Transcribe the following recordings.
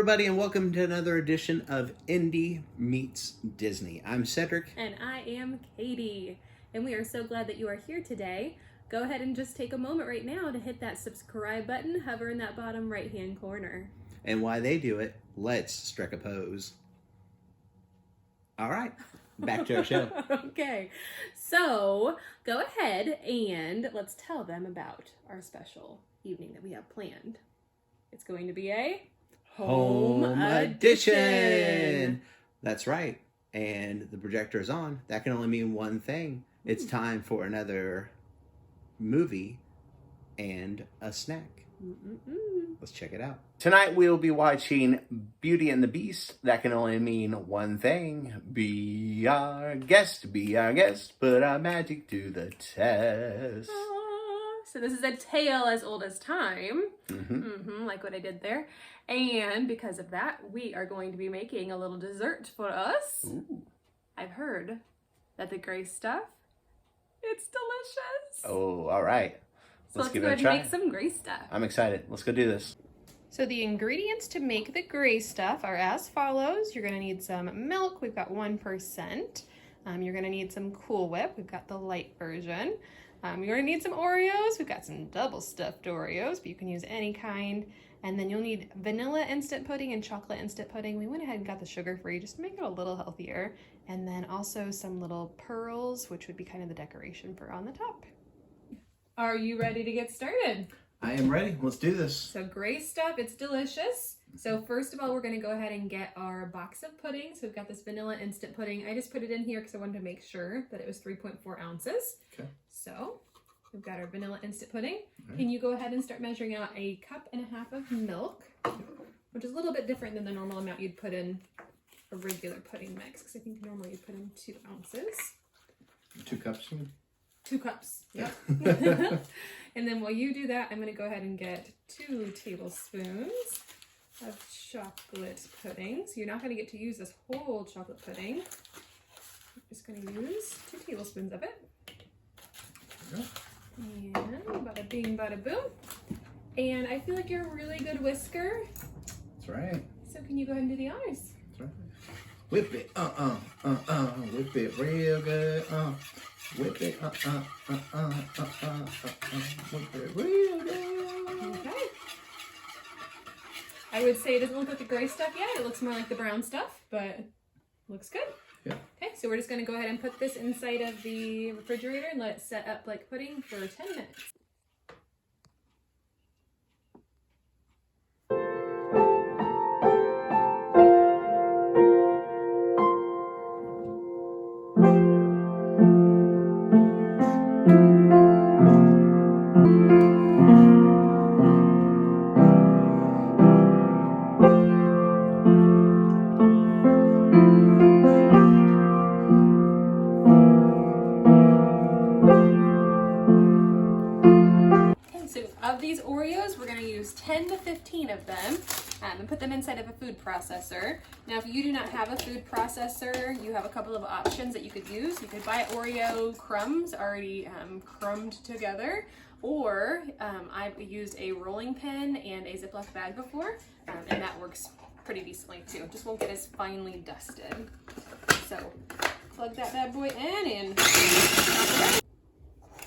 everybody, and welcome to another edition of Indy Meets Disney. I'm Cedric. And I am Katie. And we are so glad that you are here today. Go ahead and just take a moment right now to hit that subscribe button, hover in that bottom right-hand corner. And while they do it, let's strike a pose. All right, back to our show. Okay, so go ahead and let's tell them about our special evening that we have planned. It's going to be a home edition. That's right. And the projector is on. That can only mean one thing. It's time for another movie and a snack. Let's check it out. Tonight we'll be watching Beauty and the Beast. That can only mean one thing. Be our guest, put our magic to the test. So this is a tale as old as time, like what I did there. And because of that, we are going to be making a little dessert for us. Ooh. I've heard that the gray stuff, it's delicious. Oh, all right. So let's give go it a ahead try. and make some gray stuff. I'm excited. Let's go do this. So the ingredients to make the gray stuff are as follows. You're gonna need some milk. We've got 1%. You're gonna need some Cool Whip. We've got the light version. You're gonna need some Oreos. We've got some double stuffed Oreos, but you can use any kind. And then you'll need vanilla instant pudding and chocolate instant pudding. We went ahead and got the sugar-free just to make it a little healthier. And then also some little pearls, which would be kind of the decoration for on the top. Are you ready to get started? I am ready. Let's do this. So gray stuff, it's delicious. So first of all, we're gonna go ahead and get our box of pudding. So we've got this vanilla instant pudding. I just put it in here because I wanted to make sure that it was 3.4 ounces. Okay. So we've got our vanilla instant pudding. Right. Can you go ahead and start measuring out 1.5 cups of milk, which is a little bit different than the normal amount you'd put in a regular pudding mix, because I think normally you put in 2 ounces. 2 cups? 2 cups, yep. And then while you do that, I'm going to go ahead and get 2 tablespoons of chocolate pudding. So you're not going to get to use this whole chocolate pudding. I'm just going to use 2 tablespoons of it. And bada bing, bada boom. And I feel like you're a really good whisker. That's right. So can you go ahead and do the honors? That's right. Whip it, whip it real good, whip it, whip it real good. Okay. I would say it doesn't look like the gray stuff yet. It looks more like the brown stuff, but looks good. Yeah. Okay, so we're just going to go ahead and put this inside of the refrigerator and let it set up like pudding for 10 minutes. Of these Oreos, we're going to use 10 to 15 of them and put them inside of a food processor. Now, if you do not have a food processor, you have a couple of options that you could use. You could buy Oreo crumbs already crumbed together, or I've used a rolling pin and a Ziploc bag before, and that works pretty decently too. It just won't get as finely dusted. So plug that bad boy in and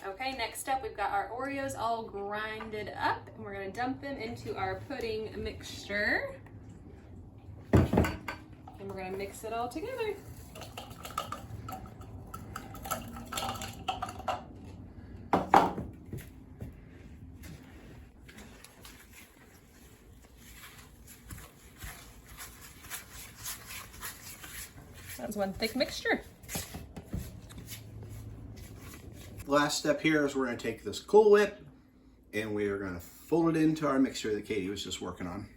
okay, next up we've got our Oreos all grinded up, and we're going to dump them into our pudding mixture. And we're going to mix it all together. That's one thick mixture. Last step here is we're going to take this Cool Whip and we are going to fold it into our mixture that Katie was just working on.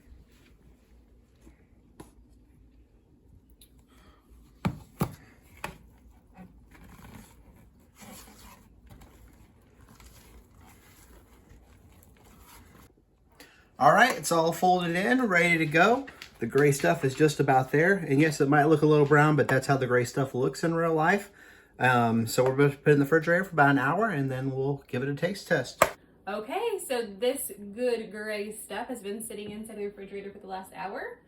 All right, it's all folded in, ready to go. The gray stuff is just about there. And yes, it might look a little brown, but that's how the gray stuff looks in real life. So we're going to put it in the refrigerator for about an hour, and then we'll give it a taste test. Okay, so this good gray stuff has been sitting inside the refrigerator for the last hour.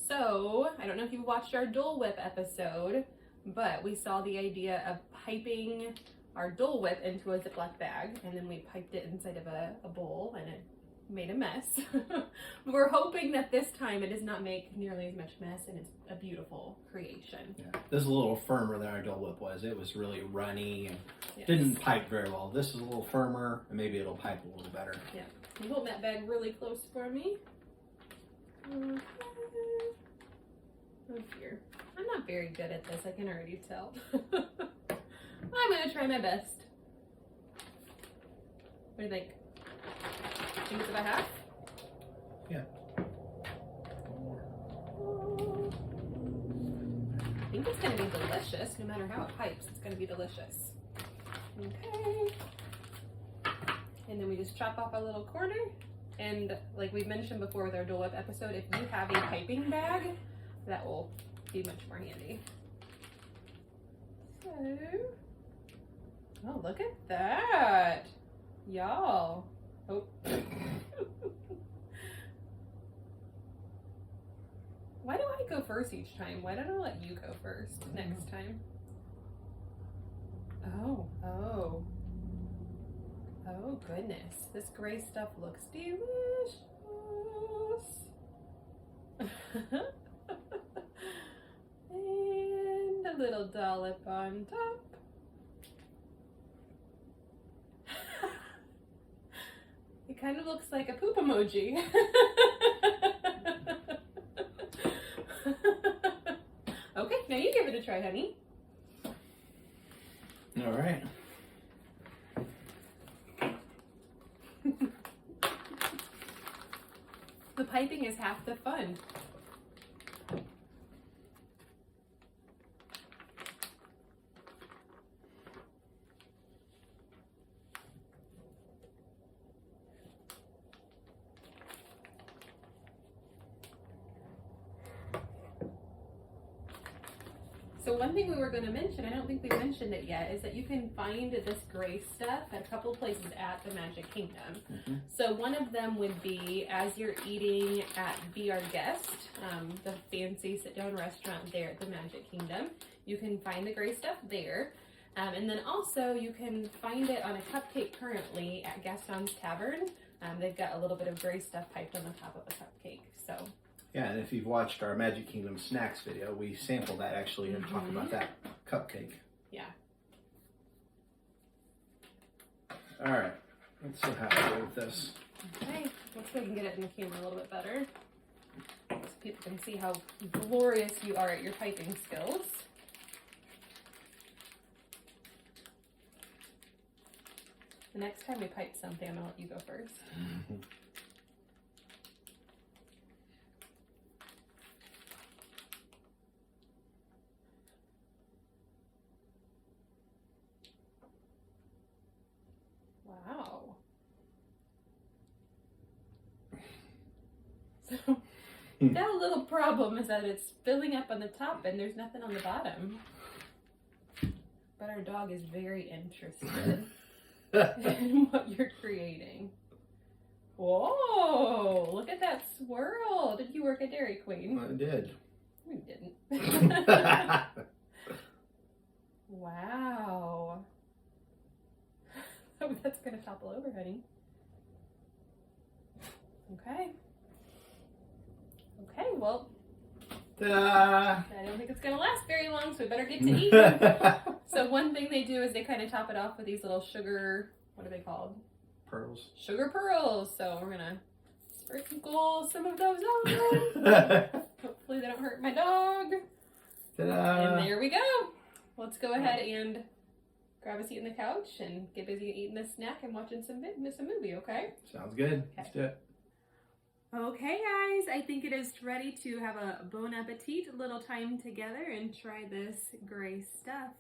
So, I don't know if you watched our Dole Whip episode, but we saw the idea of piping our Dole Whip into a Ziploc bag, and then we piped it inside of a bowl, and it made a mess. We're hoping that this time it does not make nearly as much mess, and it's a beautiful creation. Yeah. This is a little firmer than our Dole Whip was. It was really runny and Yes. didn't pipe very well. This is a little firmer, and maybe it'll pipe a little better. Yeah. You hold that bag really close for me. Okay. Oh dear. I'm not very good at this, I can already tell. I'm gonna try my best. What do you think? Think it's about half? Yeah. I think it's gonna be delicious. No matter how it pipes, it's gonna be delicious. Okay. And then we just chop off a little corner. And like we mentioned before with our Dole Whip episode, if you have a piping bag, that will be much more handy. So, oh, look at that. Y'all. Oh. Why do I go first each time? Why don't I let you go first next time? Oh, oh. Oh goodness. This gray stuff looks delicious. And a little dollop on top. It kind of looks like a poop emoji. Okay, now you give it a try, honey. All right. The piping is half the fun. So one thing we were going to mention, I don't think we mentioned it yet, is that you can find this gray stuff at a couple of places at the Magic Kingdom. So one of them would be as you're eating at Be Our Guest, the fancy sit-down restaurant there at the Magic Kingdom. You can find the gray stuff there. And then also you can find it on a cupcake currently at Gaston's Tavern. They've got a little bit of gray stuff piped on the top of a cupcake. So. Yeah, and if you've watched our Magic Kingdom snacks video, we sampled that actually and talked about that cupcake. Yeah. All right, let's see how we go with this. Okay, let's see if I can get it in the camera a little bit better, so people can see how glorious you are at your piping skills. The next time we pipe something, I'm gonna let you go first. Wow. So, that little problem is that it's filling up on the top and there's nothing on the bottom. But our dog is very interested in what you're creating. Whoa, look at that swirl. Did you work at Dairy Queen? I did. We didn't. Wow. Oh, that's gonna topple over, honey. Okay. Okay, well, Ta-da! I don't think it's gonna last very long, so we better get to eat. So one thing they do is they kind of top it off with these little sugar, what are they called? Pearls. Sugar pearls. So we're gonna sprinkle some of those on. Hopefully they don't hurt my dog. Ta-da! And there we go. Let's go ahead and grab a seat on the couch and get busy eating this snack and watching some movie, okay? Sounds good. Let's do it. Okay, guys, I think it is ready to have a bon appetit, a little time together and try this gray stuff.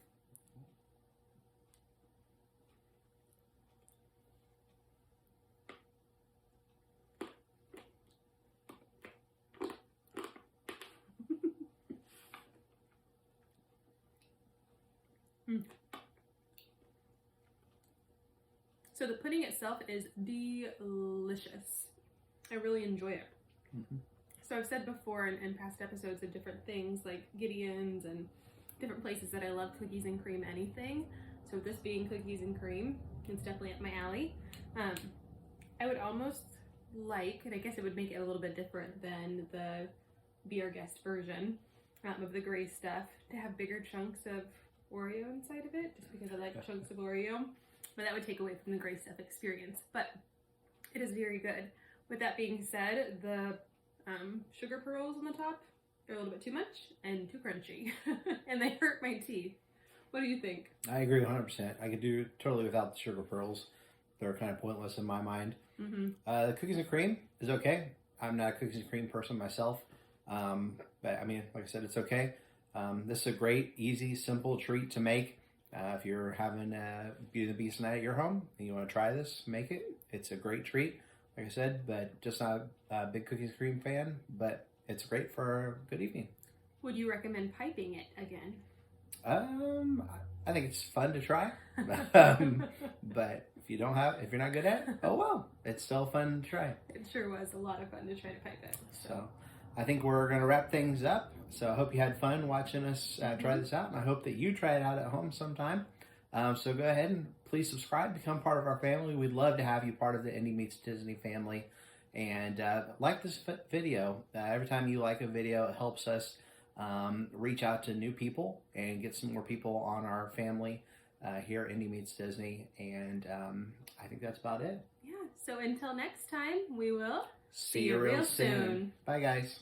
So So the pudding itself is delicious. I really enjoy it. Mm-hmm. So I've said before in past episodes of different things like Gideon's and different places that I love cookies and cream anything. So this being cookies and cream, it's definitely up my alley. I would almost like, and I guess it would make it a little bit different than the Be Our Guest version of the gray stuff, to have bigger chunks of Oreo inside of it, just because I like chunks of Oreo. But that would take away from the gray stuff experience. But it is very good. With that being said, the sugar pearls on the top, they're a little bit too much and too crunchy. And they hurt my teeth. What do you think? I agree 100%. I could do totally without the sugar pearls. They're kind of pointless in my mind. Mm-hmm. The cookies and cream is okay. I'm not a cookies and cream person myself. But I mean, like I said, it's okay. This is a great, easy, simple treat to make. If you're having Beauty and the Beast night at your home and you want to try this, make it. It's a great treat, like I said, but just not a big cookies and cream fan, but it's great for a good evening. Would you recommend piping it again? I think it's fun to try, but if you're not good at it, oh well, it's still fun to try. It sure was a lot of fun to try to pipe it. So I think we're going to wrap things up. So I hope you had fun watching us try this out, and I hope that you try it out at home sometime. So go ahead and please subscribe, become part of our family. We'd love to have you part of the Indy Meets Disney family. And like this video. Every time you like a video, it helps us reach out to new people and get some more people on our family here at Indy Meets Disney. And I think that's about it. Yeah, so until next time, we will See you real soon. Bye, guys.